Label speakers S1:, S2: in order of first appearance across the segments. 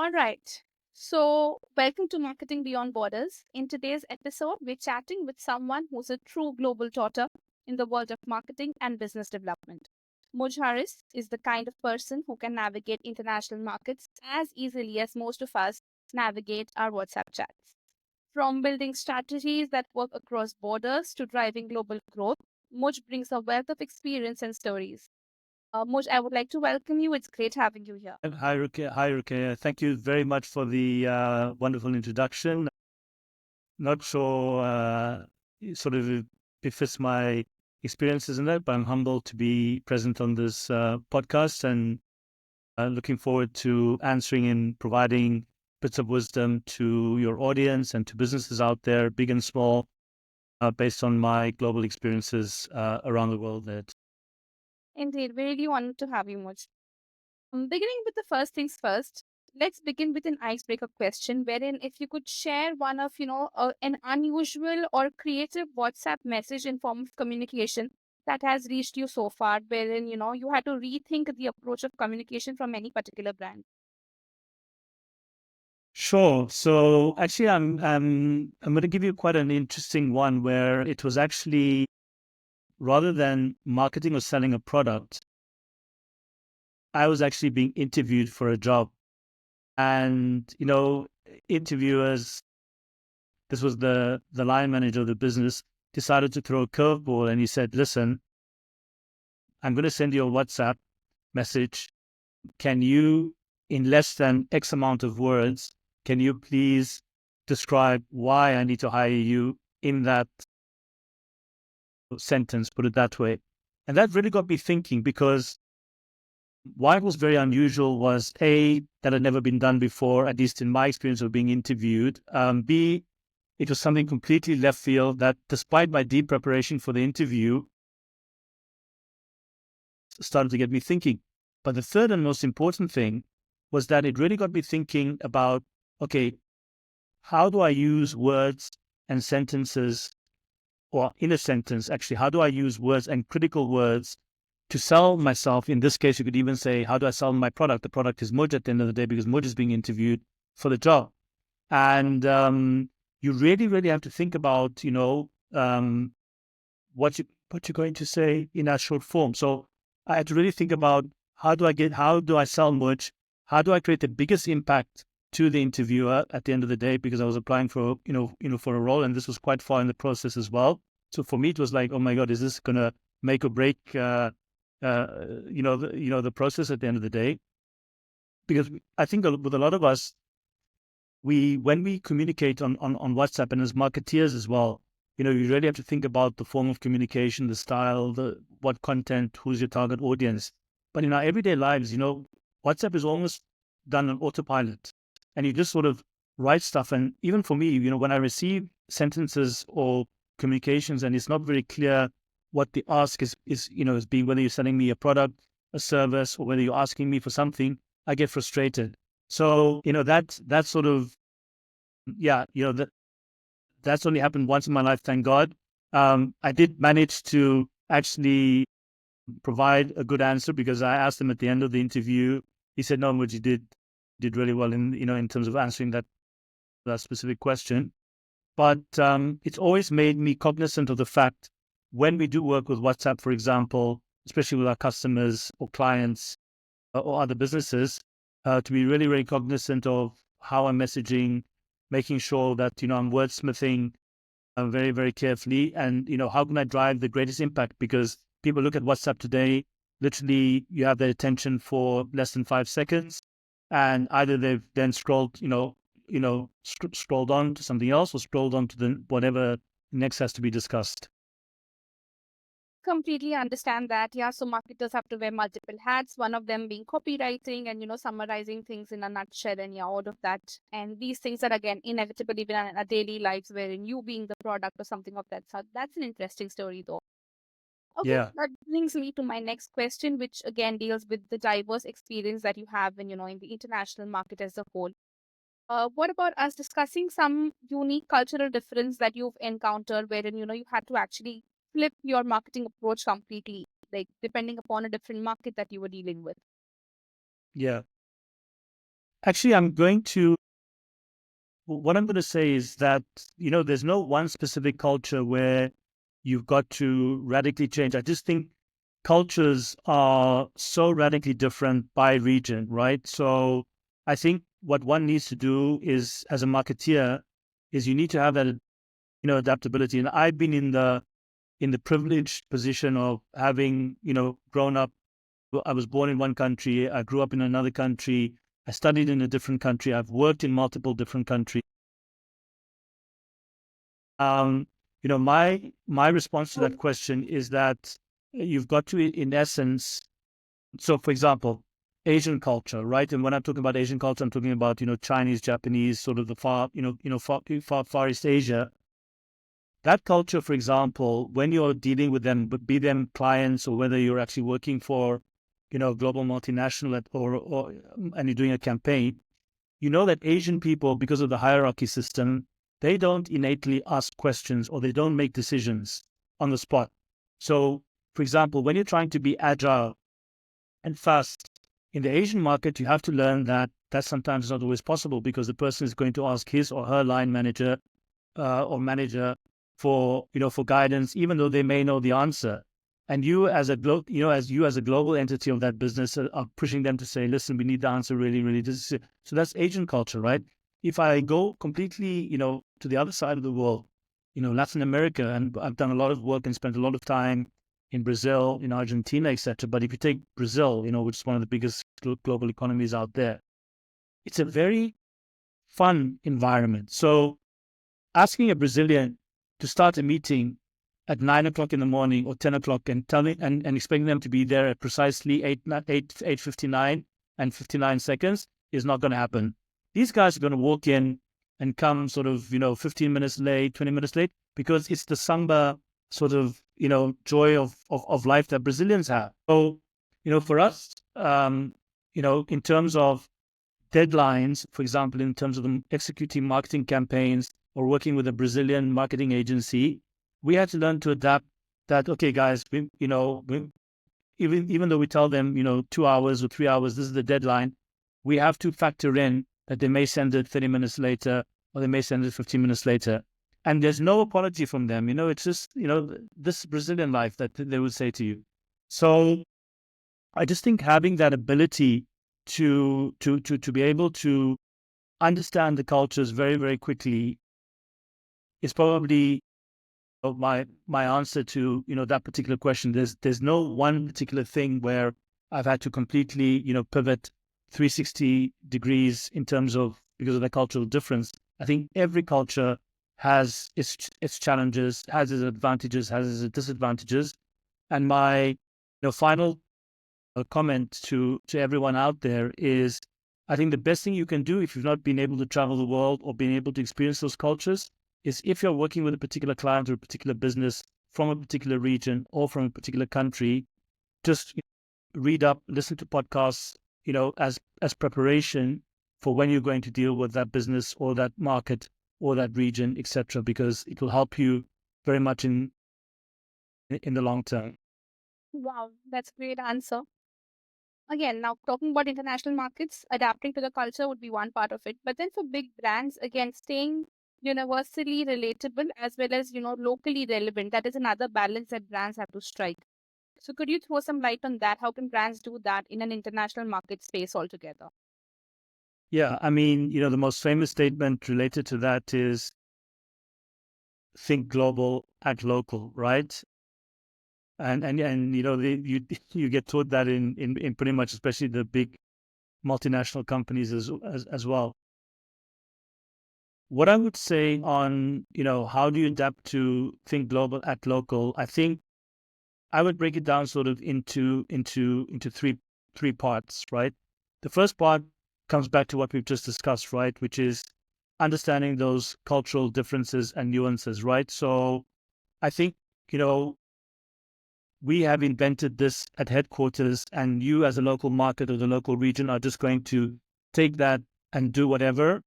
S1: All right. So, welcome to Marketing Beyond Borders. In today's episode, we're chatting with someone who's a true global trotter in the world of marketing and business development. Moj Harris is the kind of person who can navigate international markets as easily as most of us navigate our WhatsApp chats. From building strategies that work across borders to driving global growth, Moj brings a wealth of experience and stories. Moj, I would like to welcome you. It's great having you here.
S2: Hi, Rukia. Hi, Rukia. Thank you very much for the wonderful introduction. Not sure it sort of befits my experiences in that, but I'm humbled to be present on this podcast and looking forward to answering and providing bits of wisdom to your audience and to businesses out there, big and small, based on my global experiences around the world.
S1: Indeed, we really wanted to have you, Moj. Beginning with the first things first, let's begin with an icebreaker question wherein if you could share one of, an unusual or creative WhatsApp message in form of communication that has reached you so far, wherein, you had to rethink the approach of communication from any particular brand.
S2: Sure. So actually, I'm going to give you quite an interesting one where it was actually rather than marketing or selling a product, I was actually being interviewed for a job, and interviewers. This was the line manager of the business decided to throw a curveball, and he said, "Listen, I'm going to send you a WhatsApp message. Can you, in less than X amount of words, can you please describe why I need to hire you in that sentence, put it that way?" And that really got me thinking because why it was very unusual was A, that had never been done before, at least in my experience of being interviewed. B, it was something completely left field that despite my deep preparation for the interview, started to get me thinking. But the third and most important thing was that it really got me thinking about, okay, how do I use words and sentences, or in a sentence, actually, how do I use words and critical words to sell myself? In this case, you could even say, how do I sell my product? The product is Moj at the end of the day because Moj is being interviewed for the job. And you really, really have to think about, what you're going to say in that short form. So I had to really think about how do I sell Moj? How do I create the biggest impact to the interviewer at the end of the day? Because I was applying for, for a role, and this was quite far in the process as well. So for me, it was like, oh my God, is this going to make or break, the process at the end of the day? Because I think with a lot of us, when we communicate on WhatsApp and as marketeers as well, you really have to think about the form of communication, the style, what content, who's your target audience. But in our everyday lives, WhatsApp is almost done on autopilot, and you just sort of write stuff. And even for me, when I receive sentences or communications and it's not very clear what the ask is being, whether you're selling me a product, a service, or whether you're asking me for something, I get frustrated. So, that sort of, yeah, that's only happened once in my life, thank God. I did manage to actually provide a good answer because I asked him at the end of the interview. He said, "No, but you did really well in terms of answering that specific question." But it's always made me cognizant of the fact when we do work with WhatsApp, for example, especially with our customers or clients or other businesses, to be really, really cognizant of how I'm messaging, making sure that, I'm wordsmithing very, very carefully. And, how can I drive the greatest impact? Because people look at WhatsApp today, literally you have their attention for less than 5 seconds. And either they've then scrolled, scrolled on to something else or scrolled on to the whatever next has to be discussed.
S1: Completely understand that. Yeah, so marketers have to wear multiple hats, one of them being copywriting and, summarizing things in a nutshell and yeah, all of that. And these things are again inevitable even in our daily lives, wherein you being the product or something of that sort. That's an interesting story though. Okay,
S2: Yeah.
S1: that brings me to my next question, which again deals with the diverse experience that you have in, in the international market as a whole. What about us discussing some unique cultural difference that you've encountered wherein, you had to actually flip your marketing approach completely, like depending upon a different market that you were dealing with?
S2: Yeah. Actually, what I'm going to say is that, there's no one specific culture where you've got to radically change. I just think cultures are so radically different by region, right? So I think what one needs to do is, as a marketeer, is you need to have that, adaptability. And I've been in the privileged position of having, grown up. I was born in one country. I grew up in another country. I studied in a different country. I've worked in multiple different countries. Um, my response to that question is that you've got to, in essence, so for example, Asian culture, right? And when I'm talking about Asian culture, I'm talking about, Chinese, Japanese, sort of the far East Asia. That culture, for example, when you're dealing with them, be them clients or whether you're actually working for, a global multinational or and you're doing a campaign, you know that Asian people, because of the hierarchy system, they don't innately ask questions or they don't make decisions on the spot. So, for example, when you're trying to be agile and fast in the Asian market, you have to learn that sometimes is not always possible because the person is going to ask his or her line manager or manager for guidance, even though they may know the answer. And you as a global entity of that business are pushing them to say, listen, we need the answer really, really. So that's Asian culture, right? If I go completely, to the other side of the world, Latin America, and I've done a lot of work and spent a lot of time in Brazil, in Argentina, etc. But if you take Brazil, which is one of the biggest global economies out there, it's a very fun environment. So asking a Brazilian to start a meeting at 9 o'clock in the morning or 10 o'clock and expecting them to be there at precisely 8:59 and 59 seconds is not going to happen. These guys are going to walk in and come sort of, 15 minutes late, 20 minutes late, because it's the samba sort of, joy of life that Brazilians have. So, for us, in terms of deadlines, for example, in terms of them executing marketing campaigns or working with a Brazilian marketing agency, we had to learn to adapt that, okay, guys, even though we tell them, 2 hours or 3 hours, this is the deadline, we have to factor in that they may send it 30 minutes later or they may send it 15 minutes later. And there's no apology from them. It's just, this Brazilian life that they would say to you. So I just think having that ability to be able to understand the cultures very, very quickly is probably my answer to that particular question. There's no one particular thing where I've had to completely pivot 360 degrees in terms of because of the cultural difference. I think every culture has its challenges, has its advantages, has its disadvantages. And my final comment to everyone out there is, I think the best thing you can do if you've not been able to travel the world or been able to experience those cultures is if you're working with a particular client or a particular business from a particular region or from a particular country, just read up, listen to podcasts, as preparation for when you're going to deal with that business or that market or that region, etc., because it will help you very much in the long term.
S1: Wow, that's a great answer. Again, now talking about international markets, adapting to the culture would be one part of it. But then for big brands, again, staying universally relatable as well as, locally relevant, that is another balance that brands have to strike. So could you throw some light on that? How can brands do that in an international market space altogether?
S2: Yeah, I mean, the most famous statement related to that is think global, act local, right? And you get taught that in pretty much, especially the big multinational companies as well. What I would say on how do you adapt to think global, act local, I think I would break it down sort of into three parts, right? The first part comes back to what we've just discussed, right, which is understanding those cultural differences and nuances, right? So I think we have invented this at headquarters, and you as a local market or the local region are just going to take that and do whatever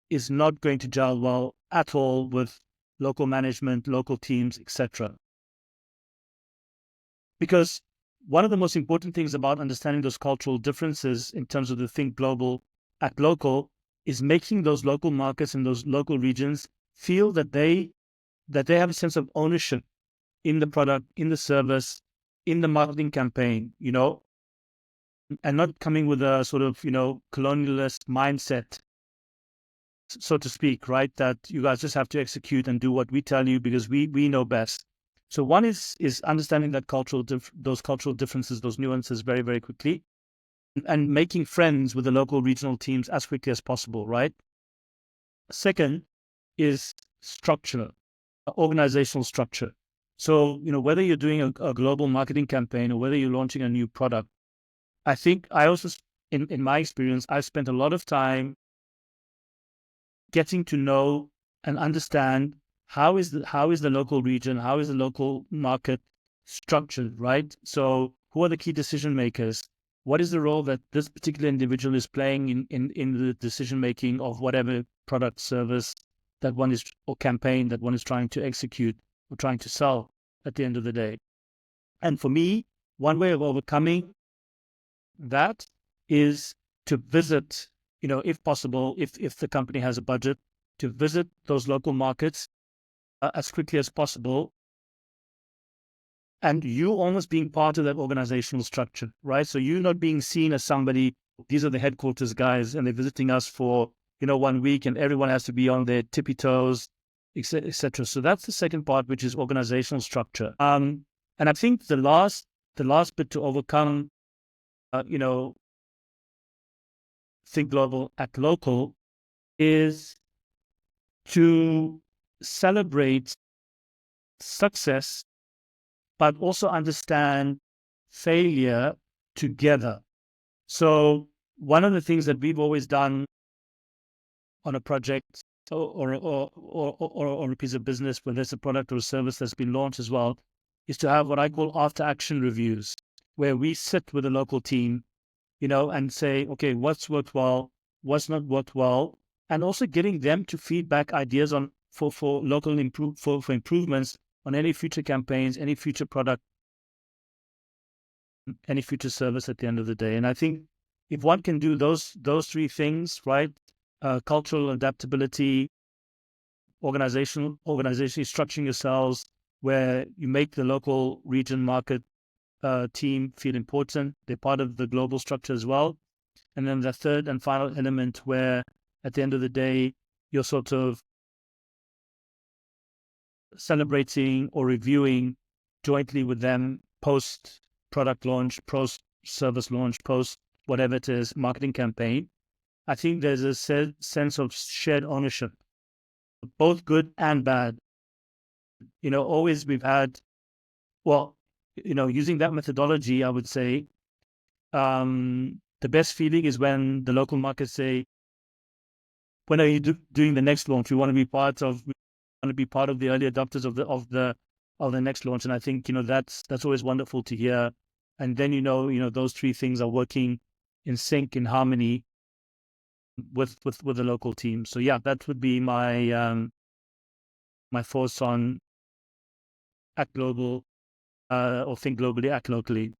S2: is not going to gel well at all with local management, local teams, etc. Because one of the most important things about understanding those cultural differences in terms of the think global, act local is making those local markets and those local regions feel that they have a sense of ownership in the product, in the service, in the marketing campaign, and not coming with a sort of, colonialist mindset, so to speak, right? That you guys just have to execute and do what we tell you because we know best. So one is understanding that those cultural differences, those nuances very, very quickly, and making friends with the local regional teams as quickly as possible, right? Second is structure, organizational structure. So, whether you're doing a global marketing campaign or whether you're launching a new product, I think I also, in my experience, I've spent a lot of time getting to know and understand how is the local region, how is the local market structured, right? So who are the key decision makers? What is the role that this particular individual is playing in the decision making of whatever product, service that one is, or campaign that one is trying to execute or trying to sell at the end of the day? And for me, one way of overcoming that is to visit, if possible, if the company has a budget, to visit those local markets as quickly as possible. And you almost being part of that organizational structure, right? So you're not being seen as somebody, these are the headquarters guys and they're visiting us for, 1 week and everyone has to be on their tippy toes, etc. So that's the second part, which is organizational structure. And I think the last bit to overcome, think global, act local, is to celebrate success, but also understand failure together. So one of the things that we've always done on a project or a piece of business, whether it's a product or a service that's been launched as well, is to have what I call after action reviews, where we sit with a local team, and say, okay, what's worked well, what's not worked well, and also getting them to feedback ideas on for local for improvements on any future campaigns, any future product, any future service at the end of the day. And I think if one can do those three things, right? Cultural adaptability, organizationally structuring yourselves where you make the local region market team feel important. They're part of the global structure as well. And then the third and final element where at the end of the day, you're sort of celebrating or reviewing jointly with them post product launch, post service launch, post whatever it is, marketing campaign. I think there's a sense of shared ownership, both good and bad. Always we've had, using that methodology, I would say, the best feeling is when the local markets say, when are you doing the next launch? We want to be part of the early adopters of the next launch. And I think, that's always wonderful to hear. And then, those three things are working in sync, in harmony with the local team. So yeah, that would be my my thoughts on act global, or think globally, act locally.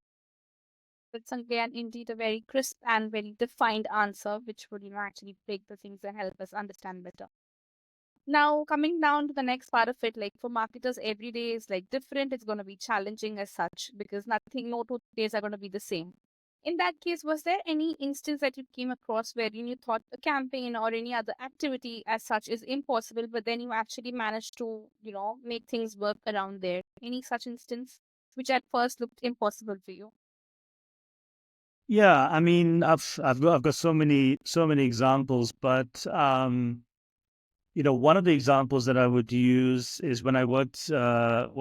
S1: It's again indeed a very crisp and very defined answer, which would actually break the things and help us understand better. Now, coming down to the next part of it, like for marketers, every day is like different. It's going to be challenging as such because no 2 days are going to be the same. In that case, was there any instance that you came across wherein you thought a campaign or any other activity as such is impossible, but then you actually managed to, make things work around there? Any such instance which at first looked impossible for you?
S2: Yeah, I mean, I've got so many examples, but one of the examples that I would use is when I worked at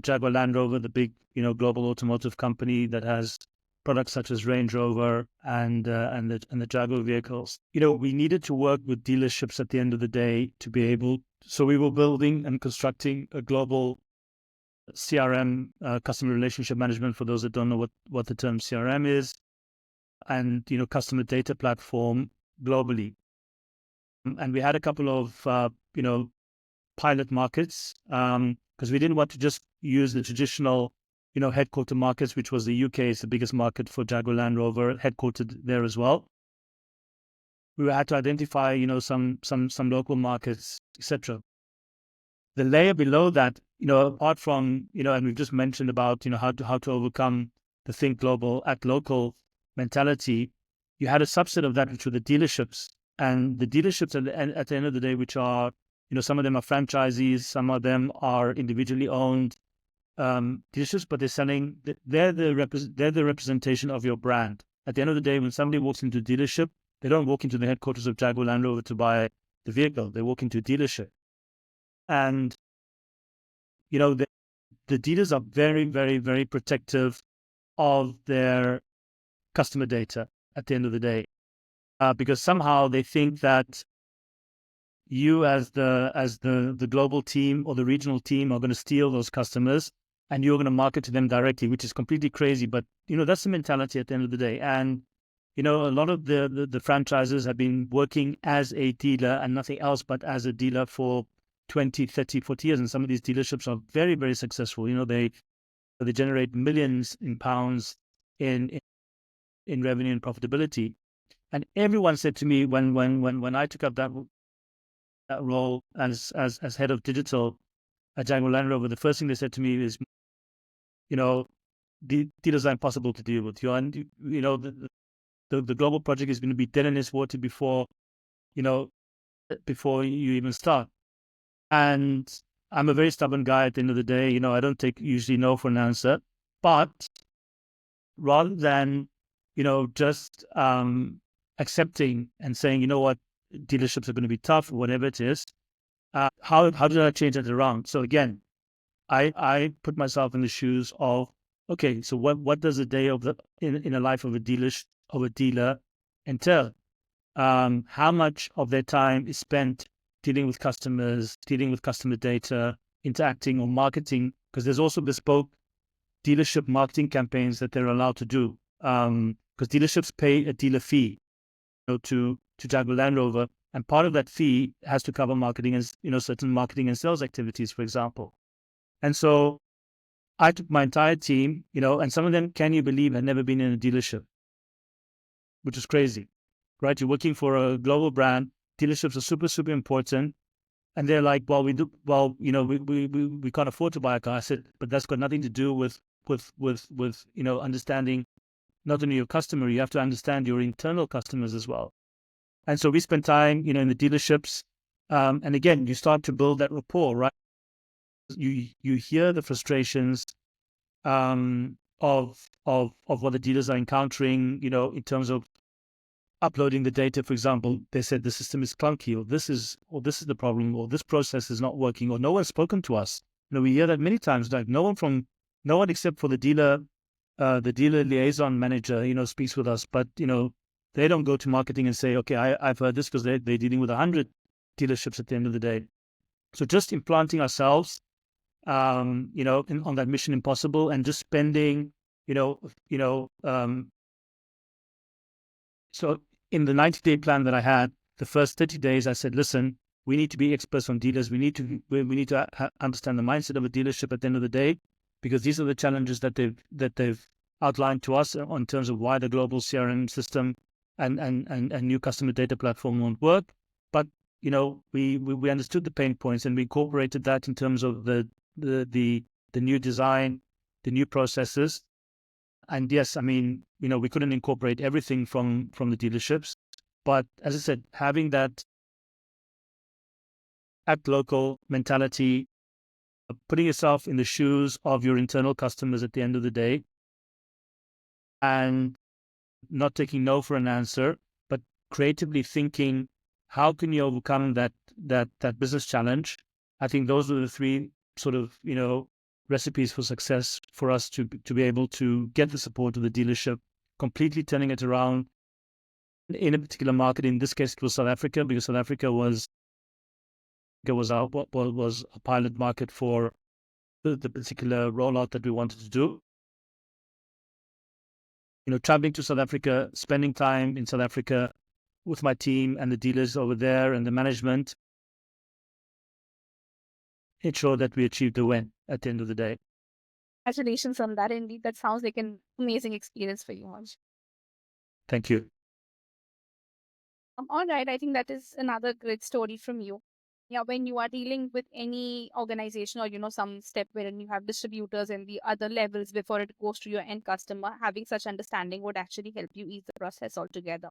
S2: Jaguar Land Rover, the big global automotive company that has products such as Range Rover and the Jaguar vehicles. We needed to work with dealerships at the end of the day to be able. So we were building and constructing a global CRM, customer relationship management, for those that don't know what the term CRM is, and customer data platform globally. And we had a couple of pilot markets because we didn't want to just use the traditional headquarter markets, which was the UK is the biggest market for Jaguar Land Rover, headquartered there as well. we had to identify, some local markets, etc. The layer below that, apart from, and we've just mentioned about, how to overcome the think global, act local mentality, you had a subset of that, which were the dealerships. And the dealerships at the end of the day, which are, some of them are franchisees, some of them are individually owned dealerships, but they're the representation of your brand. At the end of the day, when somebody walks into a dealership, they don't walk into the headquarters of Jaguar Land Rover to buy the vehicle. They walk into a dealership. And, the dealers are very, very, very protective of their customer data at the end of the day, because somehow they think that you as the global team or the regional team are going to steal those customers and you're going to market to them directly, which is completely crazy. But, that's the mentality at the end of the day. And, a lot of the franchises have been working as a dealer and nothing else but as a dealer for 20, 30, 40 years. And some of these dealerships are very, very successful. They generate millions in pounds in revenue and profitability. And everyone said to me when I took up that role as head of digital at Jaguar Land Rover, the first thing they said to me is, the dealers are impossible to deal with. And the global project is going to be dead in its water before you even start. And I'm a very stubborn guy at the end of the day. I don't take usually no for an answer, but rather than, just accepting and saying, what, dealerships are going to be tough or whatever it is, how did I change that around? So again, I put myself in the shoes of, okay, so what does a day in a life of a dealer entail? How much of their time is spent dealing with customers, dealing with customer data, interacting or marketing? Because there's also bespoke dealership marketing campaigns that they're allowed to do. Because dealerships pay a dealer fee, to Jaguar Land Rover, and part of that fee has to cover marketing and certain marketing and sales activities, for example. And so I took my entire team, and some of them, can you believe, had never been in a dealership, which is crazy, right? You're working for a global brand. Dealerships are super, super important. And they're like, well, we can't afford to buy a car. I said, but that's got nothing to do with understanding not only your customer, you have to understand your internal customers as well. And so we spent time, in the dealerships. And again, you start to build that rapport, right? You hear the frustrations of what the dealers are encountering, in terms of uploading the data. For example, they said the system is clunky, or this is the problem, or this process is not working, or no one's spoken to us. We hear that many times, like no one except for the dealer liaison manager, speaks with us, but they don't go to marketing and say, okay, I've heard this, because they're dealing with 100 dealerships at the end of the day. So just implanting ourselves, on that mission impossible, and just spending, so in the 90-day plan that I had, the first 30 days, I said, listen, we need to be experts on dealers. We need to understand the mindset of a dealership at the end of the day, because these are the challenges that they've outlined to us in terms of why the global CRM system and new customer data platform won't work. But we understood the pain points, and we incorporated that in terms of the new design, the new processes. And yes, I mean, we couldn't incorporate everything from the dealerships, but as I said, having that act local mentality, putting yourself in the shoes of your internal customers at the end of the day, and not taking no for an answer, but creatively thinking, how can you overcome that business challenge? I think those are the three sort of, recipes for success for us to be able to get the support of the dealership, completely turning it around in a particular market. In this case, it was South Africa, because South Africa was a pilot market for the particular rollout that we wanted to do. Traveling to South Africa, spending time in South Africa with my team and the dealers over there and the management, ensure that we achieved the win at the end of the day.
S1: Congratulations on that. Indeed, that sounds like an amazing experience for you, Moj.
S2: Thank you.
S1: All right, I think that is another great story from you. Yeah, when you are dealing with any organization or some step wherein you have distributors and the other levels before it goes to your end customer, having such understanding would actually help you ease the process altogether.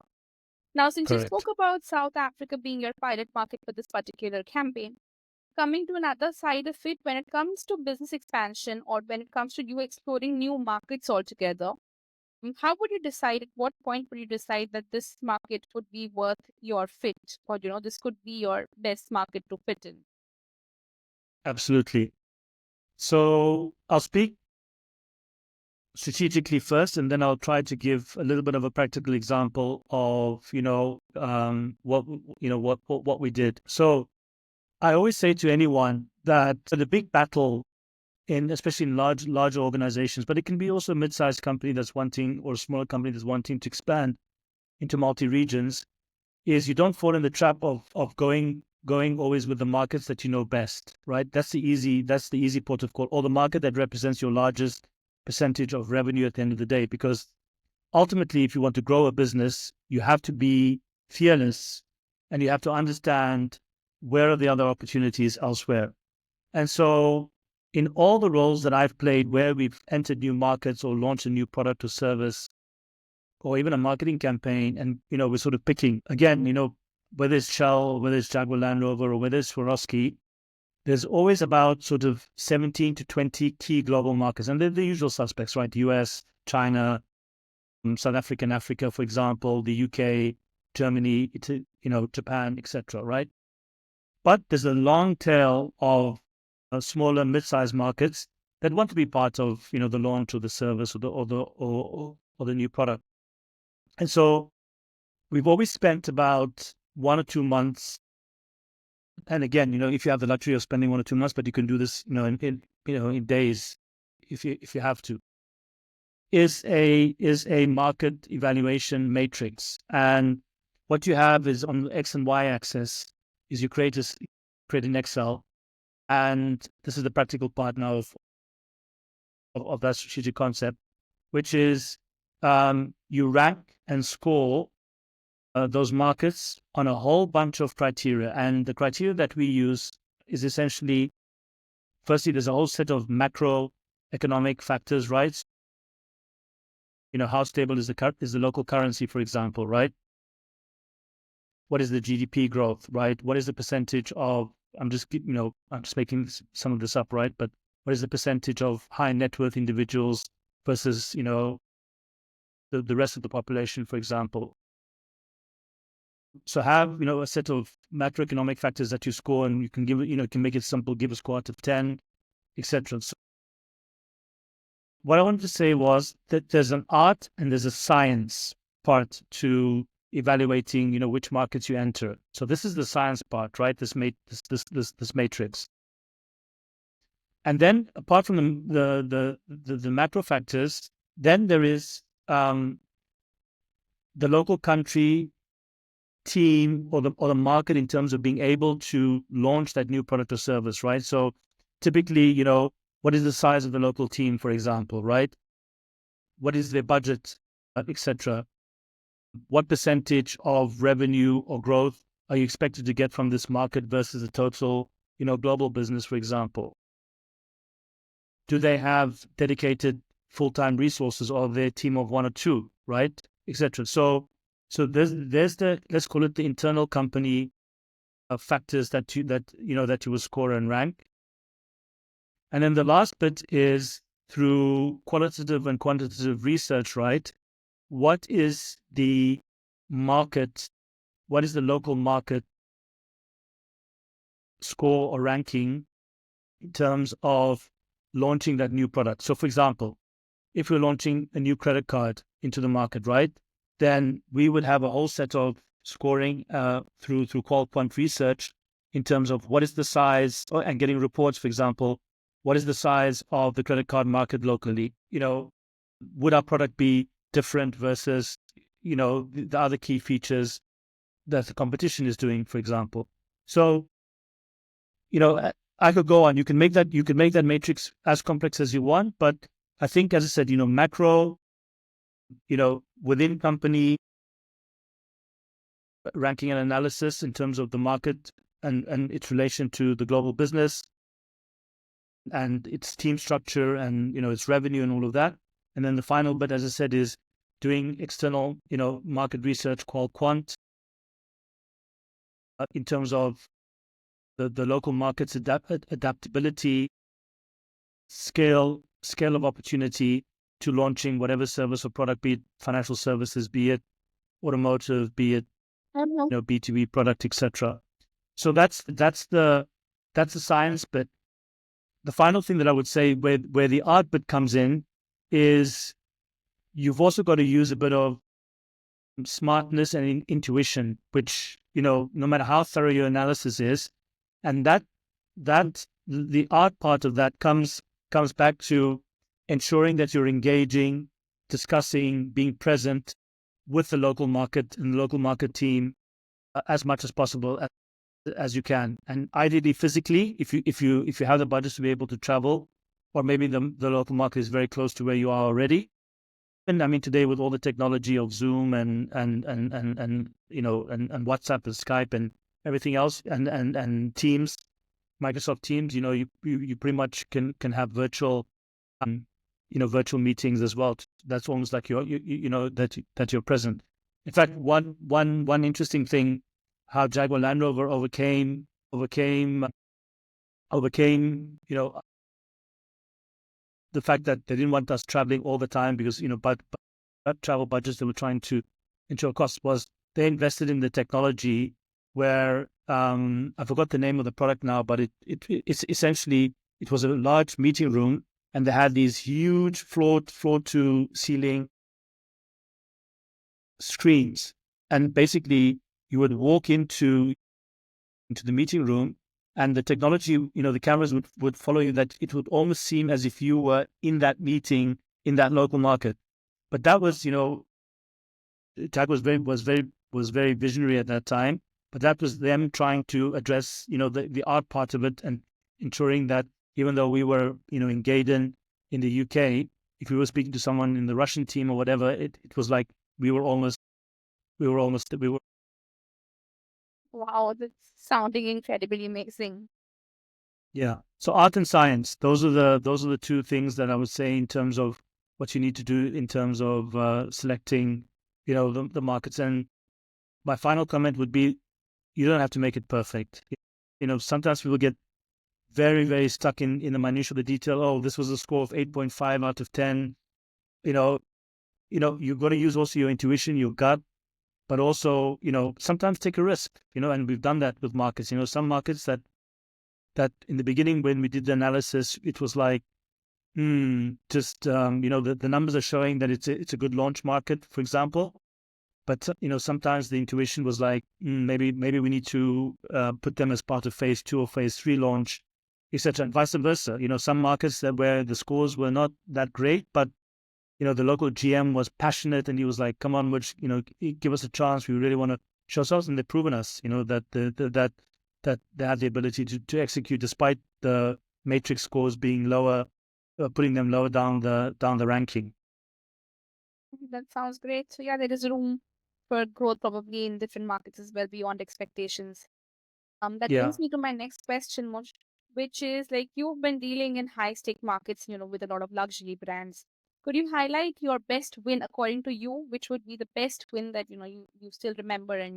S1: Now, since you spoke
S2: Correct.
S1: about South Africa being your pilot market for this particular campaign, coming to another side of it, when it comes to business expansion or when it comes to you exploring new markets altogether, how would you decide, at what point would you decide that this market would be worth your fit, or this could be your best market to fit in?
S2: Absolutely. So I'll speak strategically first, and then I'll try to give a little bit of a practical example of, what we did. So I always say to anyone that the big battle especially in large organizations, but it can be also a mid-sized company that's wanting, or a smaller company that's wanting to expand into multi-regions, is you don't fall in the trap of going always with the markets that you know best, right? That's the easy port of call, or the market that represents your largest percentage of revenue at the end of the day. Because ultimately, if you want to grow a business, you have to be fearless and you have to understand where are the other opportunities elsewhere. And so in all the roles that I've played where we've entered new markets or launched a new product or service or even a marketing campaign, and we're sort of picking again, whether it's Shell, whether it's Jaguar Land Rover, or whether it's Swarovski, there's always about sort of 17 to 20 key global markets. And they're the usual suspects, right? US, China, South Africa, and Africa, for example, the UK, Germany, Japan, etc., right? But there's a long tail of smaller, mid-sized markets that want to be part of, the launch or the service or the new product. And so we've always spent about 1 or 2 months. And again, if you have the luxury of spending 1 or 2 months, but you can do this, in days, if you have to, is a market evaluation matrix. And what you have is on the X and Y axis is you create an Excel. And this is the practical part now of that strategic concept, which is you rank and score those markets on a whole bunch of criteria. And the criteria that we use is essentially, firstly, there's a whole set of macroeconomic factors, right? How stable is the local currency, for example, right? What is the GDP growth, right? What is the percentage of, I'm just making some of this up, right? But what is the percentage of high net worth individuals versus, the rest of the population, for example? So have, a set of macroeconomic factors that you score, and you can give it, can make it simple, give a score out of 10, etc. So what I wanted to say was that there's an art and there's a science part to evaluating, which markets you enter. So this is the science part, right? This matrix. And then apart from the macro factors, then there is the local country team or the market in terms of being able to launch that new product or service, right? So typically, what is the size of the local team, for example, right? What is their budget, etc. What percentage of revenue or growth are you expected to get from this market versus the total, global business, for example? Do they have dedicated full-time resources, or their team of one or two, right? Etc. So there's the, let's call it the internal company factors that you will score and rank. And then the last bit is through qualitative and quantitative research, right? What is the market? What is the local market score or ranking in terms of launching that new product? So, for example, if we're launching a new credit card into the market, right, then we would have a whole set of scoring through qual quant research in terms of what is the size, and getting reports, for example, what is the size of the credit card market locally? Would our product be different versus, the other key features that the competition is doing, for example? So, I could go on. You can make that matrix as complex as you want, but I think, as I said, macro, within company ranking and analysis in terms of the market and its relation to the global business and its team structure and, its revenue and all of that. And then the final bit, as I said, is doing external, market research called quant in terms of the local market's adaptability, scale of opportunity to launching whatever service or product, be it financial services, be it automotive, be it B2B product, etc. So that's the science bit. The final thing that I would say where the art bit comes in is you've also got to use a bit of smartness and intuition, which, no matter how thorough your analysis is, and that the art part of that comes back to ensuring that you're engaging, discussing, being present with the local market and the local market team as much as possible as you can, and ideally physically, if you have the budget to be able to travel, or maybe the local market is very close to where you are already. And I mean, today with all the technology of Zoom and WhatsApp and Skype and everything else, and Teams, Microsoft Teams, you pretty much can have virtual virtual meetings as well. That's almost like that you're present. In fact, one interesting thing, how Jaguar Land Rover overcame the fact that they didn't want us traveling all the time because but travel budgets they were trying to ensure costs, was they invested in the technology where I forgot the name of the product now, but it's essentially, it was a large meeting room and they had these huge floor to ceiling screens, and basically you would walk into the meeting room and the technology, the cameras would follow you, that it would almost seem as if you were in that meeting in that local market. But that was, TAG was very visionary at that time, but that was them trying to address, the art part of it, and ensuring that even though we were, in Gaydon in the UK, if we were speaking to someone in the Russian team or whatever, it was like we were.
S1: Wow, that's sounding incredibly amazing.
S2: Yeah. So art and science, those are the two things that I would say in terms of what you need to do in terms of selecting, the markets. And my final comment would be, you don't have to make it perfect. Sometimes people get very, very stuck in the minutiae of the detail. Oh, this was a score of 8.5 out of 10. You've got to use also your intuition, your gut, but also, sometimes take a risk, and we've done that with markets. Some markets that in the beginning, when we did the analysis, it was like, the numbers are showing that it's a good launch market, for example. But, sometimes the intuition was like, maybe we need to put them as part of phase 2 or phase 3 launch, etc., and vice versa. Some markets where the scores were not that great, but, the local GM was passionate and he was like, come on, give us a chance. We really want to show ourselves. And they've proven us, that that they have the ability to execute despite the matrix scores being lower, putting them lower down the ranking.
S1: That sounds great. So yeah, there is room for growth probably in different markets as well beyond expectations. That
S2: Yeah.
S1: brings me to my next question, Moj, which is like, you've been dealing in high stake markets, with a lot of luxury brands. Could you highlight your best win according to you? Which would be the best win that you still remember and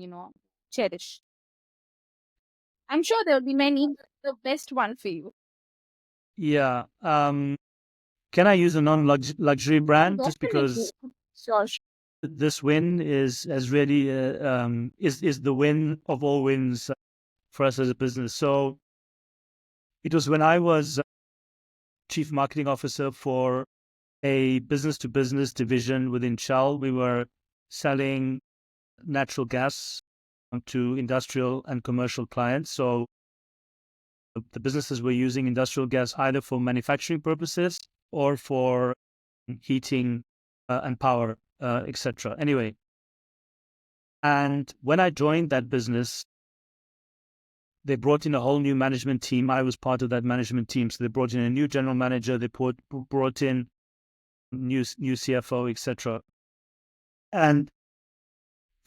S1: cherish? I'm sure there will be many, but the best one for you.
S2: Yeah. Can I use a non-luxury brand just because
S1: Sure.
S2: this win is really is the win of all wins for us as a business. So it was when I was chief marketing officer for a business-to-business division within Shell. We were selling natural gas to industrial and commercial clients. So the businesses were using industrial gas either for manufacturing purposes or for heating and power, etc. Anyway, and when I joined that business, they brought in a whole new management team. I was part of that management team. So they brought in a new general manager. They brought in new CFO, etc. And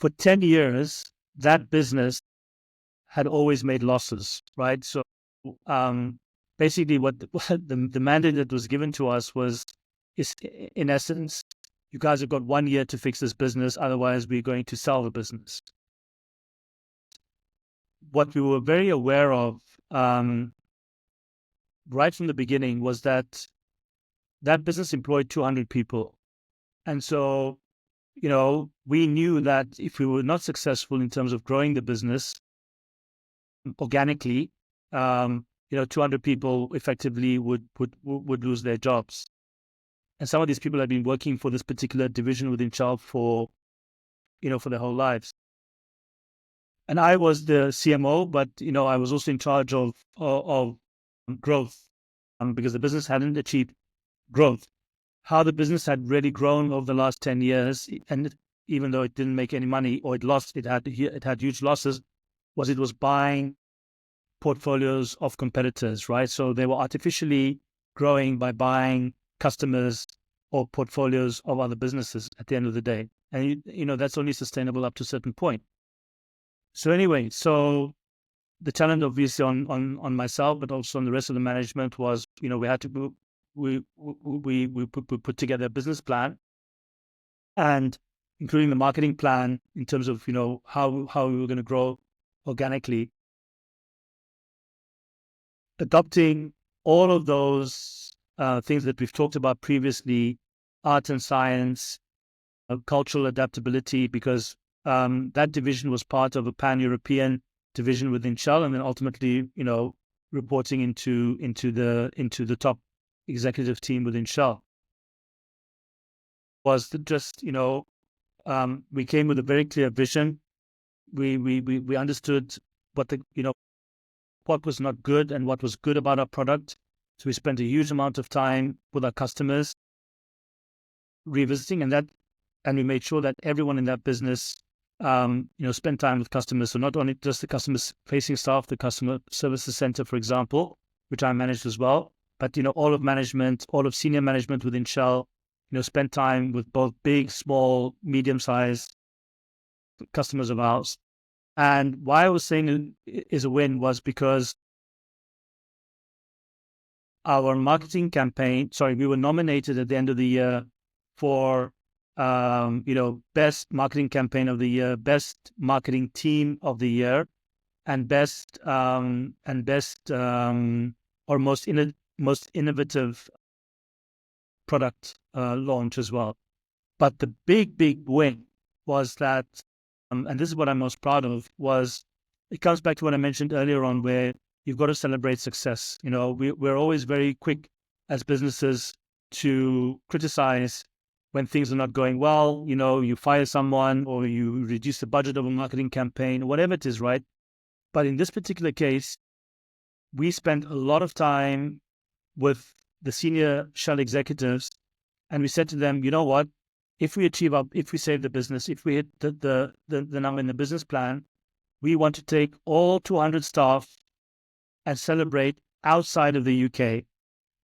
S2: for 10 years, that business had always made losses, right? So basically what the mandate that was given to us is in essence, you guys have got 1 year to fix this business, otherwise we're going to sell the business. What we were very aware of right from the beginning was that business employed 200 people. And so, we knew that if we were not successful in terms of growing the business organically, 200 people effectively would lose their jobs. And some of these people had been working for this particular division within Shell for their whole lives. And I was the CMO, but I was also in charge of growth, because the business hadn't achieved growth. How the business had really grown over the last 10 years, and even though it didn't make any money or it had huge losses, it was buying portfolios of competitors, right? So they were artificially growing by buying customers or portfolios of other businesses at the end of the day. And, that's only sustainable up to a certain point. So anyway, the challenge obviously on myself, but also on the rest of the management was, we had to we put together a business plan, and including the marketing plan in terms of how we were going to grow organically, adopting all of those things that we've talked about previously, art and science, cultural adaptability, because that division was part of a pan-European division within Shell, and then ultimately, reporting into the top executive team within Shell. Was just we came with a very clear vision. We understood what was not good and what was good about our product. So we spent a huge amount of time with our customers revisiting, and we made sure that everyone in that business spend time with customers. So not only just the customers facing staff, the customer services center, for example, which I managed as well, but all of senior management within Shell, spend time with both big, small, medium-sized customers of ours. And why I was saying it is a win was because our marketing campaign, we were nominated at the end of the year for best marketing campaign of the year, best marketing team of the year, and best or most innovative product launch as well. But the big win was that, and this is what I'm most proud of, was it comes back to what I mentioned earlier on, where you've got to celebrate success. We're always very quick as businesses to criticize when things are not going well. You fire someone or you reduce the budget of a marketing campaign, whatever it is, right? But in this particular case, we spent a lot of time with the senior Shell executives, and we said to them, you know what? If we save the business, if we hit the number in the business plan, we want to take all 200 staff and celebrate outside of the UK.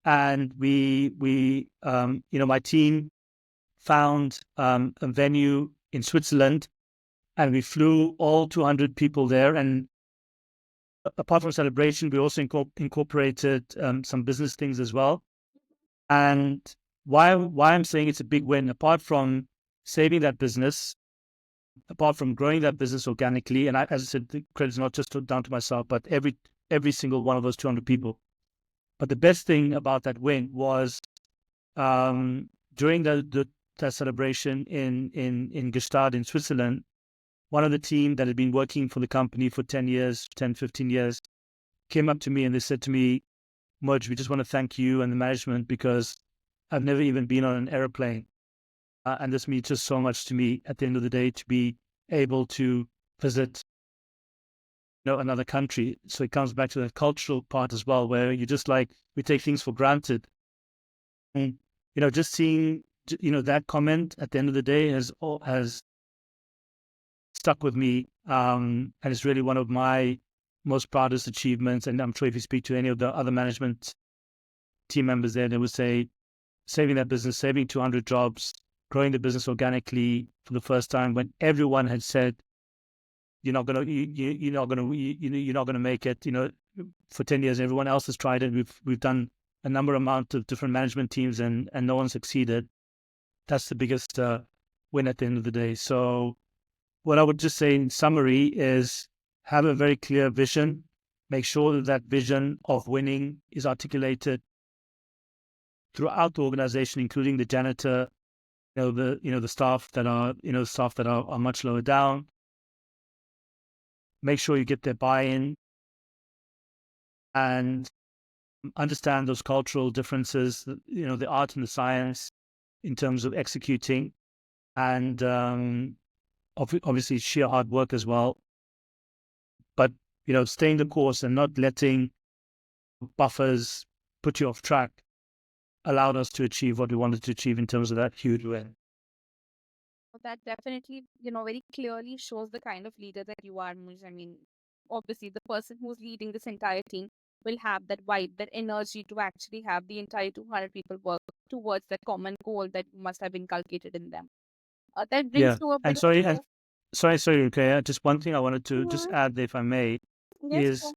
S2: And my team found a venue in Switzerland, and we flew all 200 people there. And apart from celebration, we also incorporated some business things as well. And why I'm saying it's a big win, apart from saving that business, apart from growing that business organically, and as I said, the credit's not just down to myself, but every single one of those 200 people. But the best thing about that win was during that celebration in Gstaad in Switzerland, one of the team that had been working for the company for 10, 15 years, came up to me and they said to me, Moj, we just want to thank you and the management because I've never even been on an airplane. And this means just so much to me at the end of the day to be able to visit another country. So it comes back to the cultural part as well, where you just we take things for granted. And, just seeing, that comment at the end of the day has stuck with me. And it's really one of my most proudest achievements. And I'm sure if you speak to any of the other management team members there, they would say saving that business, saving 200 jobs, growing the business organically for the first time when everyone had said you're not gonna make it. For 10 years, everyone else has tried it. We've done a number amount of different management teams, and no one succeeded. That's the biggest win at the end of the day. So what I would just say in summary is have a very clear vision. Make sure that that vision of winning is articulated throughout the organization, including the janitor, the staff that are much lower down. Make sure you get their buy-in and understand those cultural differences, the art and the science in terms of executing, and obviously sheer hard work as well. But staying the course and not letting buffers put you off track allowed us to achieve what we wanted to achieve in terms of that huge win.
S1: That definitely, very clearly shows the kind of leader that you are, Muj. I mean, obviously, the person who's leading this entire team will have that vibe, that energy to actually have the entire 200 people work towards that common goal that must have inculcated in them. That brings
S2: Yeah.
S1: to a
S2: And
S1: bit of
S2: sorry, okay. Just one thing I wanted to just
S1: Mhm.
S2: add, if I may,
S1: Yes,
S2: is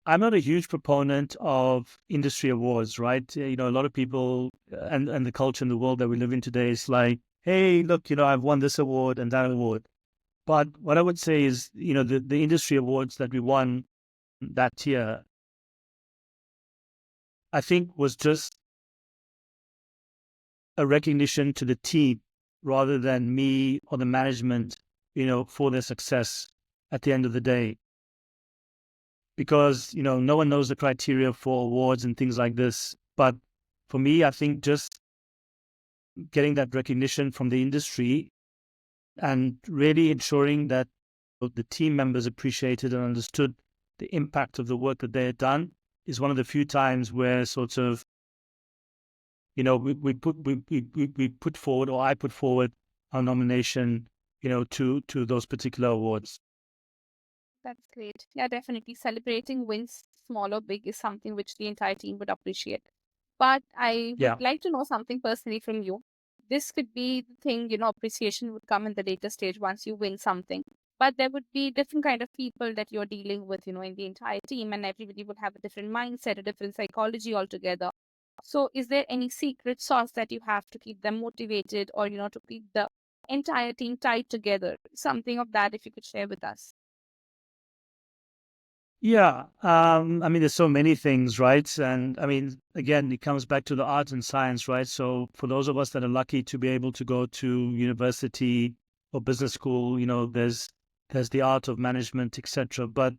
S2: I'm not a huge proponent of industry awards, right? A lot of people and the culture in the world that we live in today is like, hey, look, I've won this award and that award. But what I would say is, the industry awards that we won that year, I think was just a recognition to the team rather than me or the management, for their success at the end of the day. Because, no one knows the criteria for awards and things like this. But for me, I think just getting that recognition from the industry and really ensuring that the team members appreciated and understood the impact of the work that they had done is one of the few times where sort of, we put forward, or I put forward our nomination, to those particular awards.
S1: that's great. Yeah, definitely. Celebrating wins, small or big, is something which the entire team would appreciate. But I would
S2: Yeah.
S1: like to know something personally from you. This could be the thing, appreciation would come in the later stage once you win something. But there would be different kind of people that you're dealing with, in the entire team, and everybody would have a different mindset, a different psychology altogether. So is there any secret sauce that you have to keep them motivated, or, to keep the entire team tied together? Something of that, if you could share with us.
S2: Yeah. I mean, there's so many things, right? And I mean, again, it comes back to the art and science, right? So for those of us that are lucky to be able to go to university or business school, there's the art of management, etc. But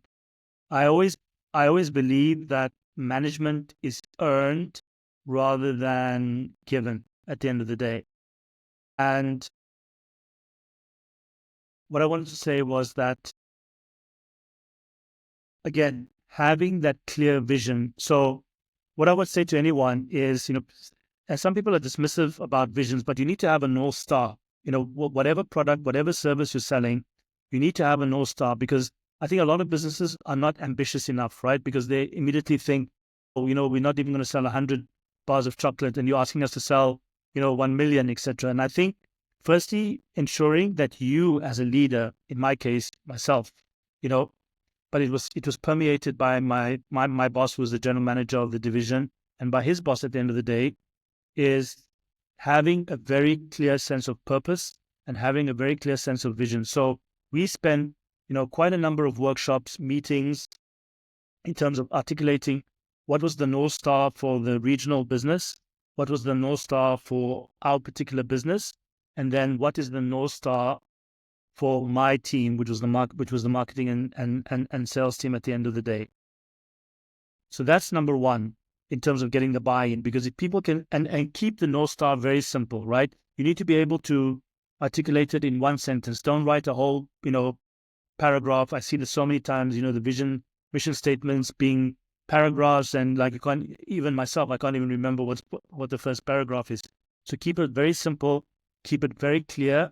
S2: I always I always believe that management is earned rather than given at the end of the day. And what I wanted to say was that, again, having that clear vision. So what I would say to anyone is, and some people are dismissive about visions, but you need to have a North Star. Whatever product, whatever service you're selling, you need to have a North Star, because I think a lot of businesses are not ambitious enough, right? Because they immediately think, oh, we're not even going to sell 100 bars of chocolate, and you're asking us to sell, 1 million, etc. And I think, firstly, ensuring that you as a leader, in my case, myself, you know, but it was permeated by my boss, who was the general manager of the division, and by his boss at the end of the day, is having a very clear sense of purpose and having a very clear sense of vision. So we spend, quite a number of workshops, meetings, in terms of articulating what was the North Star for the regional business, what was the North Star for our particular business, and then what is the North Star for my team, which was the marketing and sales team at the end of the day. So that's number one in terms of getting the buy-in, because if people can and keep the North Star very simple, right? You need to be able to articulate it in one sentence. Don't write a whole, paragraph. I see this so many times, the mission statements being paragraphs, and like even myself, I can't even remember what the first paragraph is. So keep it very simple, keep it very clear,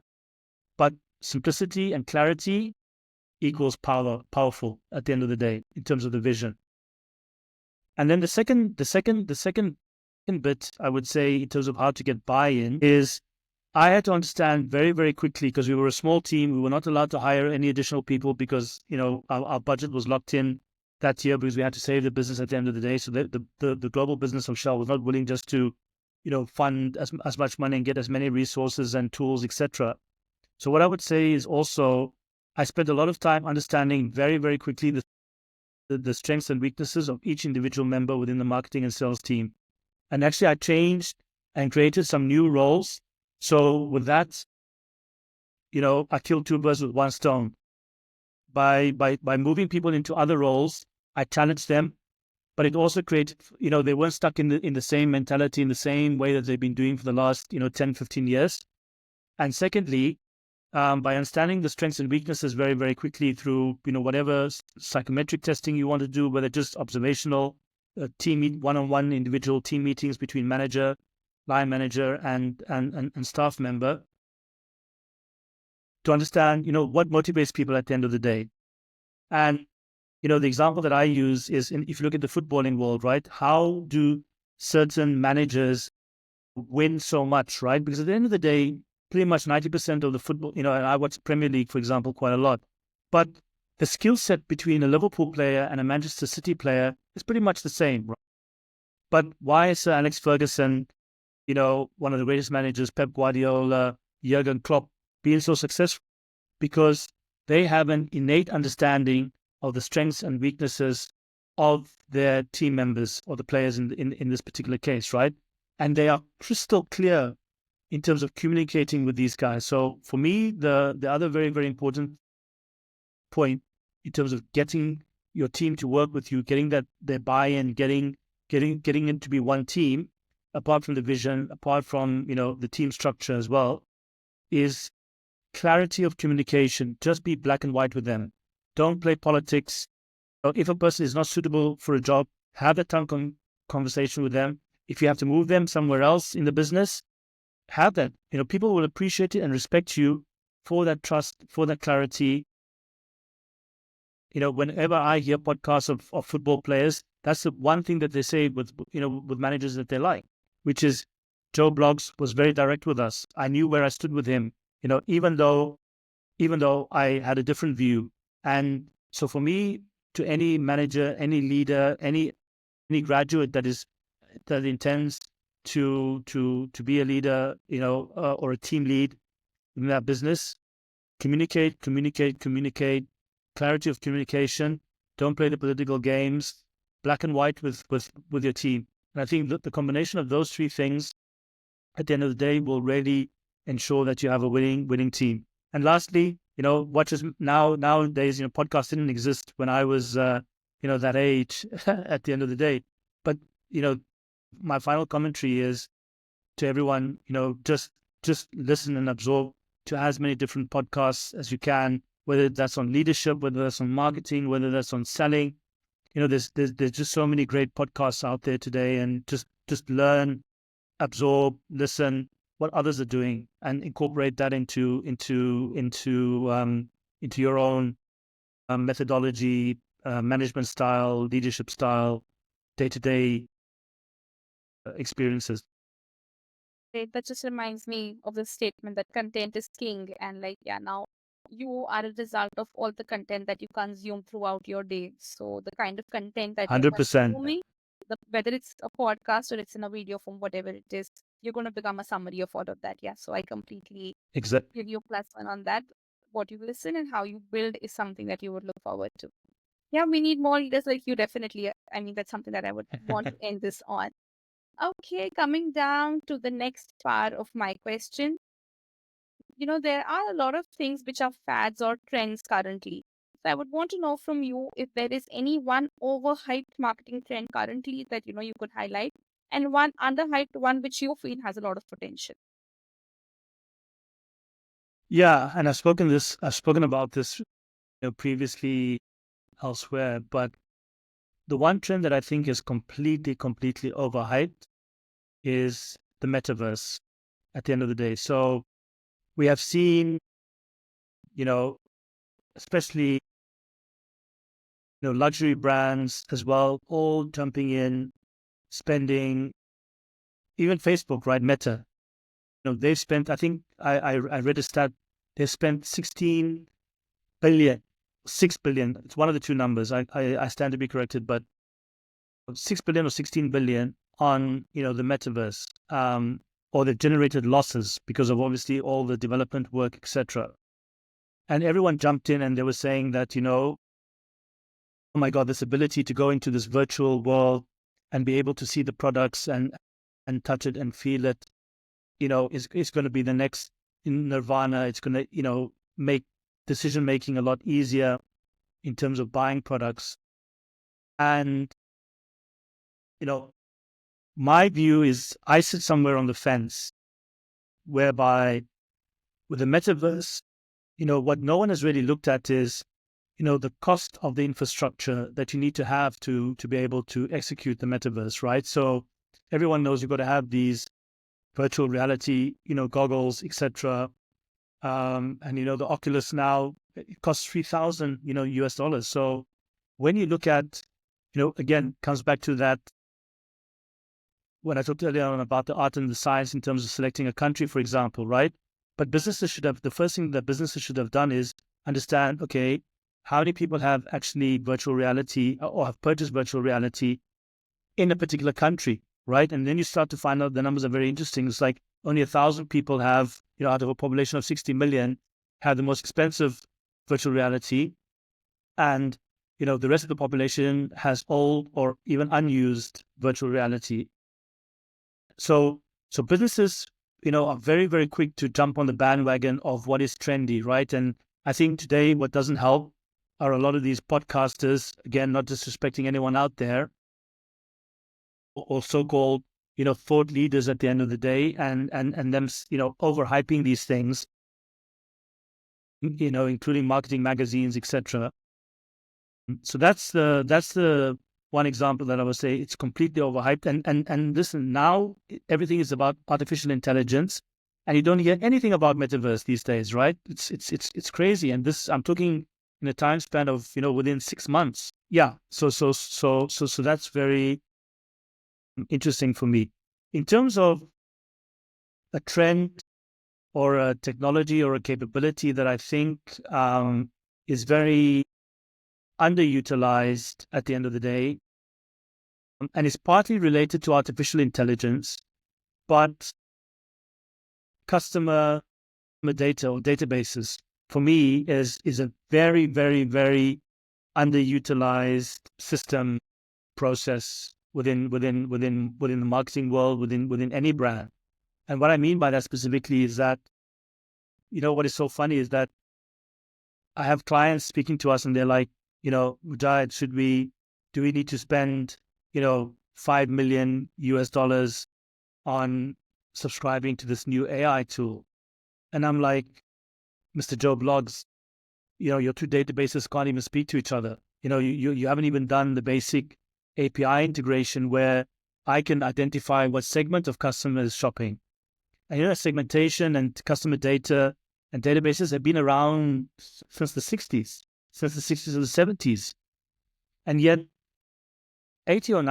S2: but simplicity and clarity equals powerful at the end of the day in terms of the vision. And then the second bit, I would say, in terms of how to get buy-in is I had to understand very, very quickly, because we were a small team. We were not allowed to hire any additional people because, our budget was locked in that year because we had to save the business at the end of the day. So the global business of Shell was not willing just to, fund as much money and get as many resources and tools, etc. So what I would say is also, I spent a lot of time understanding very, very quickly the strengths and weaknesses of each individual member within the marketing and sales team. And actually, I changed and created some new roles. So with that, I killed two birds with one stone. By moving people into other roles, I challenged them, but it also created, they weren't stuck in the same mentality, in the same way that they've been doing for the last, 10, 15 years. And secondly, by understanding the strengths and weaknesses very, very quickly through, whatever psychometric testing you want to do, whether just observational, one-on-one individual team meetings between manager, line manager, and staff member, to understand, what motivates people at the end of the day. And, the example that I use is, if you look at the footballing world, right? How do certain managers win so much, right? Because at the end of the day, pretty much 90% of the football, and I watch Premier League, for example, quite a lot. But the skill set between a Liverpool player and a Manchester City player is pretty much the same, right? But why is Sir Alex Ferguson, one of the greatest managers, Pep Guardiola, Jurgen Klopp, being so successful? Because they have an innate understanding of the strengths and weaknesses of their team members or the players in this particular case, right? And they are crystal clear in terms of communicating with these guys. So for me, the other very, very important point in terms of getting your team to work with you, getting their buy-in, getting it to be one team, apart from the vision, apart from the team structure as well, is clarity of communication. Just be black and white with them. Don't play politics. If a person is not suitable for a job, have that conversation with them. If you have to move them somewhere else in the business, have that. People will appreciate it and respect you for that trust, for that clarity. Whenever I hear podcasts of football players, that's the one thing that they say with managers that they like, which is Joe Bloggs was very direct with us. I knew where I stood with him, even though I had a different view. And so for me, to any manager, any leader, any graduate that intends to be a leader, or a team lead in that business, communicate, clarity of communication. Don't play the political games, black and white with your team. And I think that the combination of those three things at the end of the day will really ensure that you have a winning team. And lastly, watches nowadays, podcasts didn't exist when I was, that age at the end of the day. But, my final commentary is to everyone, just listen and absorb to as many different podcasts as you can, whether that's on leadership, whether that's on marketing, whether that's on selling. There's just so many great podcasts out there today, and just learn, absorb, listen what others are doing, and incorporate that into your own methodology, management style, leadership style, day-to-day experiences.
S1: That just reminds me of the statement that content is king. And now you are a result of all the content that you consume throughout your day. So the kind of content that you're
S2: 100%.
S1: consuming, whether it's a podcast or it's in a video form, whatever it is, you're going to become a summary of all of that. Yeah. So I completely give you +1 on that. What you listen and how you build is something that you would look forward to. Yeah, we need more leaders like you, definitely. I mean, that's something that I would want to end this on. Okay, coming down to the next part of my question. There are a lot of things which are fads or trends currently. So I would want to know from you if there is any one overhyped marketing trend currently that you could highlight, and one underhyped one which you feel has a lot of potential.
S2: Yeah, and I've spoken about this previously elsewhere, but the one trend that I think is completely overhyped is the metaverse at the end of the day. So we have seen, especially, luxury brands as well, all jumping in, spending, even Facebook, right? Meta, they've spent, I think I read a stat, they've spent 16 billion, 6 billion. It's one of the two numbers. I stand to be corrected, but 6 billion or 16 billion on, the metaverse, or they've generated losses because of obviously all the development work, etc. And everyone jumped in and they were saying that, oh my God, this ability to go into this virtual world and be able to see the products and touch it and feel it, is going to be the next nirvana. It's going to, make decision making a lot easier in terms of buying products. And, my view is I sit somewhere on the fence whereby with the metaverse, what no one has really looked at is, the cost of the infrastructure that you need to have to be able to execute the metaverse, right? So everyone knows you've got to have these virtual reality, goggles, etc. And, the Oculus now, it costs 3,000, US dollars. So when you look at, again, comes back to that, when I talked earlier on about the art and the science in terms of selecting a country, for example, right? But the first thing that businesses should have done is understand, okay, how many people have actually virtual reality or have purchased virtual reality in a particular country, right? And then you start to find out the numbers are very interesting. It's like only 1,000 people have, out of a population of 60 million, have the most expensive virtual reality. And, the rest of the population has old or even unused virtual reality. So businesses, are very, very quick to jump on the bandwagon of what is trendy, right? And I think today what doesn't help are a lot of these podcasters, again, not disrespecting anyone out there, or so-called, thought leaders at the end of the day, and them, overhyping these things, including marketing magazines, etc. So that's the one example that I would say it's completely overhyped. And listen, now everything is about artificial intelligence, and you don't hear anything about metaverse these days, right? It's crazy. And this, I'm talking in a time span of, within 6 months. Yeah. So that's very interesting for me. In terms of a trend or a technology or a capability that I think is very underutilized at the end of the day, and is partly related to artificial intelligence, but customer data or databases, for me, is a very, very, very underutilized system process within the marketing world, within any brand. And what I mean by that specifically is that, what is so funny is that I have clients speaking to us and they're like, Mujahid, do we need to spend, 5 million US dollars on subscribing to this new AI tool? And I'm like, Mr. Joe Blogs, your two databases can't even speak to each other. You haven't even done the basic API integration where I can identify what segment of customer is shopping. And segmentation and customer data and databases have been around since the 60s or the 70s. And yet 80 or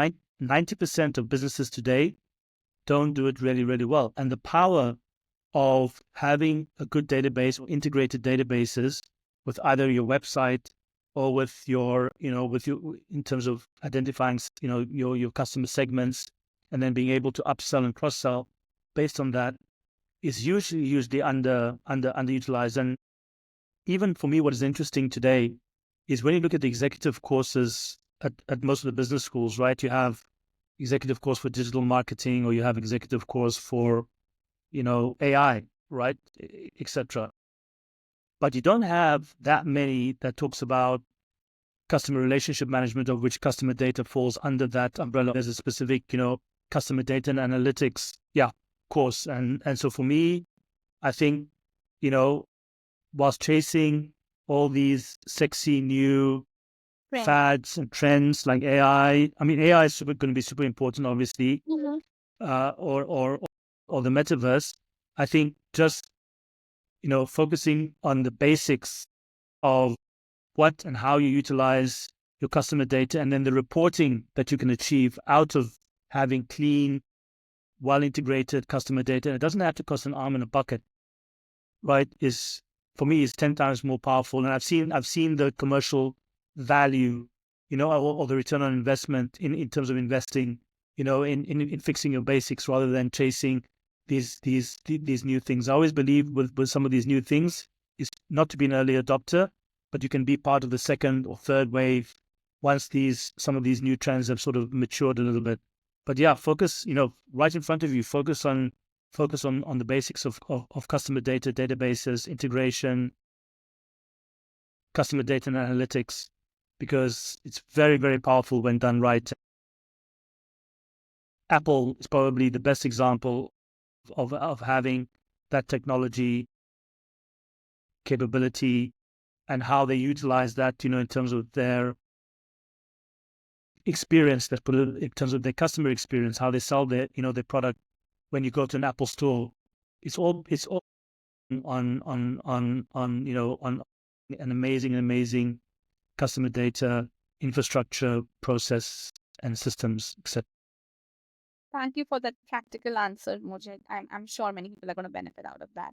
S2: 90% of businesses today don't do it really, really well. And the power of having a good database or integrated databases with either your website or with your, in terms of identifying, your customer segments and then being able to upsell and cross-sell based on that is usually underutilized. And even for me, what is interesting today is when you look at the executive courses at most of the business schools, right? You have executive course for digital marketing, or you have executive course for, AI, right, etc. But you don't have that many that talks about customer relationship management, of which customer data falls under that umbrella. There's a specific, customer data and analytics, course. And so for me, I think, whilst chasing all these sexy new fads and trends like AI, I mean, AI is going to be super important, obviously, or the metaverse. I think just, focusing on the basics of what and how you utilize your customer data, and then the reporting that you can achieve out of having clean well-integrated customer data, and it doesn't have to cost an arm and a bucket, right, is for me is 10 times more powerful. And I've seen the commercial value, or the return on investment in terms of investing, in fixing your basics rather than chasing these new things. I always believe with some of these new things is not to be an early adopter, but you can be part of the second or third wave once some of these new trends have sort of matured a little bit. But yeah, focus, right in front of you, focus on the basics of customer data, databases, integration, customer data and analytics, because it's very, very powerful when done right. Apple is probably the best example of having that technology capability and how they utilize that, in terms of their experience, in terms of their customer experience, how they sell their product. When you go to an Apple store, it's all on an amazing customer data infrastructure, process, and systems, etc.
S1: Thank you for that practical answer, Mujit. I'm sure many people are going to benefit out of that.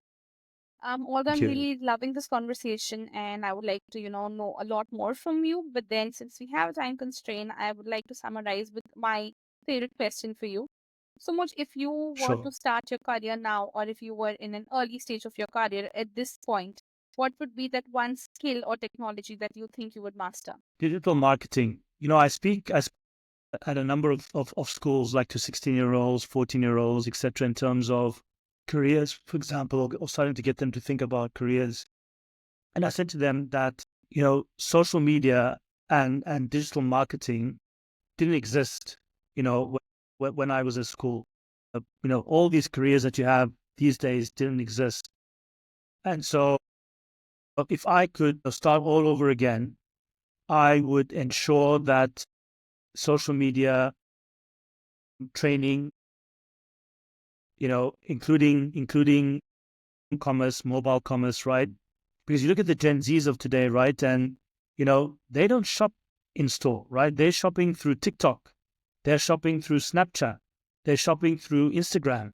S1: Although
S2: Thank
S1: I'm
S2: you.
S1: really loving this conversation and I would like to, know a lot more from you. But then since we have a time constraint, I would like to summarize with my favorite question for you. So much, if you were
S2: Sure.
S1: to start your career now, or if you were in an early stage of your career at this point, what would be that one skill or technology that you think you would master?
S2: Digital marketing. I speak at a number of schools, like to 16-year-olds, 14-year-olds, etc., in terms of careers, for example, or starting to get them to think about careers. And I said to them that, social media and digital marketing didn't exist, when I was at school. All these careers that you have these days didn't exist. And so if I could start all over again, I would ensure that social media training, including commerce, mobile commerce, right? Because you look at the Gen Zs of today, right? And, they don't shop in store, right? They're shopping through TikTok. They're shopping through Snapchat. They're shopping through Instagram,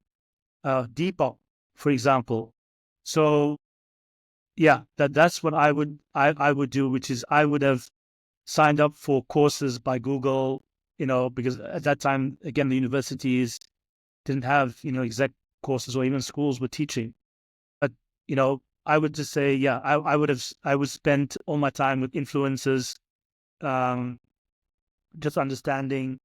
S2: Depop, for example. So yeah, that's what I would do, which is I would have signed up for courses by Google, because at that time, again, the universities didn't have, exact courses, or even schools were teaching. But, I would just say, yeah, I would spend all my time with influencers, um, just understanding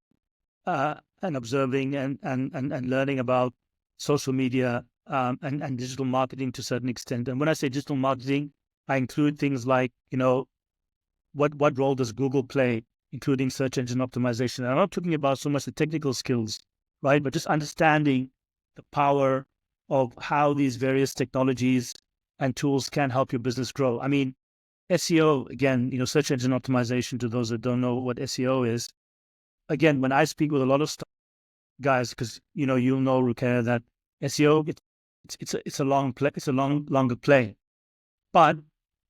S2: and observing and learning about social media, and digital marketing to a certain extent. And when I say digital marketing, I include things like, what role does Google play, including search engine optimization. And I'm not talking about so much the technical skills, right? But just understanding the power of how these various technologies and tools can help your business grow. I mean, SEO, again, search engine optimization, to those that don't know what SEO is. Again, when I speak with a lot of guys, because, you'll know, Rukia, that SEO, it's a long play, it's a longer play. But,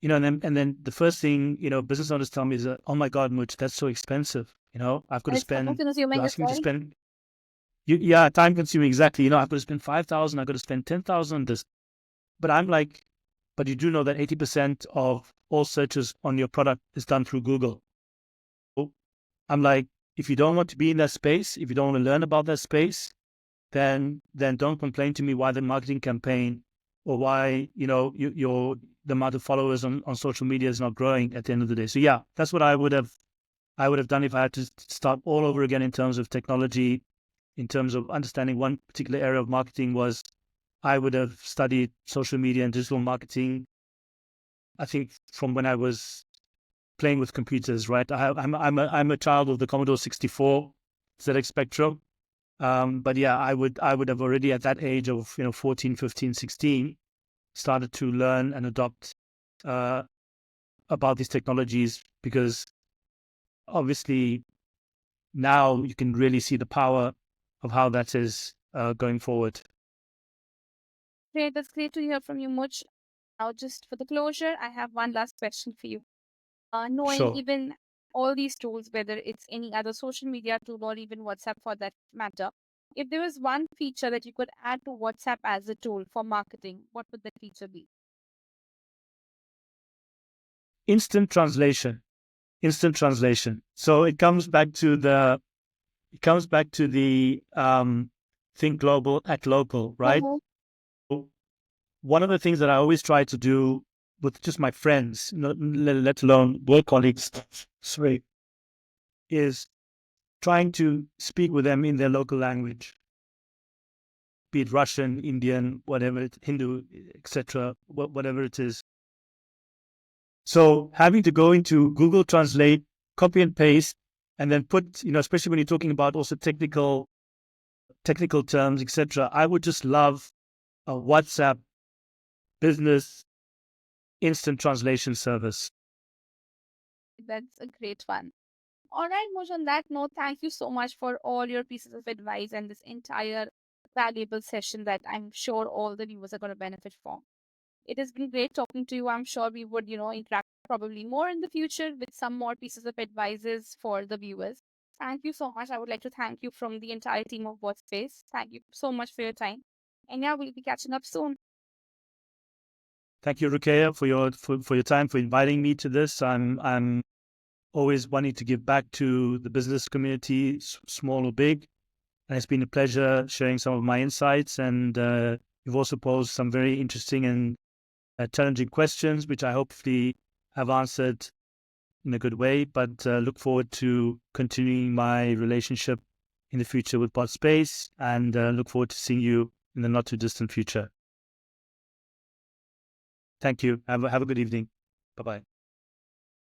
S2: and then the first thing, business owners tell me is that, oh my God, Much, that's so expensive. I've got
S1: And
S2: to
S1: it's time
S2: spend,
S1: consuming
S2: you're
S1: as
S2: asking me to
S1: well.
S2: spend, yeah, time consuming, exactly. I've got to spend 5,000, I've got to spend 10,000 on this. But I'm like, but you do know that 80% of all searches on your product is done through Google. I'm like, if you don't want to be in that space, if you don't want to learn about that space, then don't complain to me why the marketing campaign, or why, the amount of followers on social media is not growing at the end of the day. So yeah, that's what I would have done if I had to start all over again in terms of technology, in terms of understanding one particular area of marketing. Was I would have studied social media and digital marketing, I think, from when I was playing with computers, right? I'm a child of the Commodore 64 ZX Spectrum. But yeah, I would have already at that age of, 14, 15, 16, started to learn and adopt uh, about these technologies, because obviously now you can really see the power of how that is going forward.
S1: Great, that's great to hear from you, Much. Now, just for the closure, I have one last question for you. Knowing
S2: Sure.
S1: even all these tools, whether it's any other social media tool or even WhatsApp for that matter, If there was one feature that you could add to WhatsApp as a tool for marketing, what would that feature be?
S2: Instant translation. Instant translation. So it comes back to the think global, act local, right?
S1: Uh-huh.
S2: One of the things that I always try to do with just my friends, let alone work colleagues, sorry, is trying to speak with them in their local language, be it Russian, Indian, whatever, Hindu, etc., whatever it is. So having to go into Google Translate, copy and paste, and then put, especially when you're talking about also technical terms, etc. I would just love a WhatsApp business instant translation service.
S1: That's a great one. All right, Moj, on that note, thank you so much for all your pieces of advice and this entire valuable session that I'm sure all the viewers are going to benefit from. It has been great talking to you. I'm sure we would, interact probably more in the future with some more pieces of advices for the viewers. Thank you so much. I would like to thank you from the entire team of Workspace. Thank you so much for your time. And yeah, we'll be catching up soon.
S2: Thank you, Rukeya, for your time, for inviting me to this. I'm always wanting to give back to the business community, small or big. And it's been a pleasure sharing some of my insights. And you've also posed some very interesting and challenging questions, which I hopefully have answered in a good way. But look forward to continuing my relationship in the future with Space, and look forward to seeing you in the not too distant future. Thank you. Have a good evening. Bye-bye.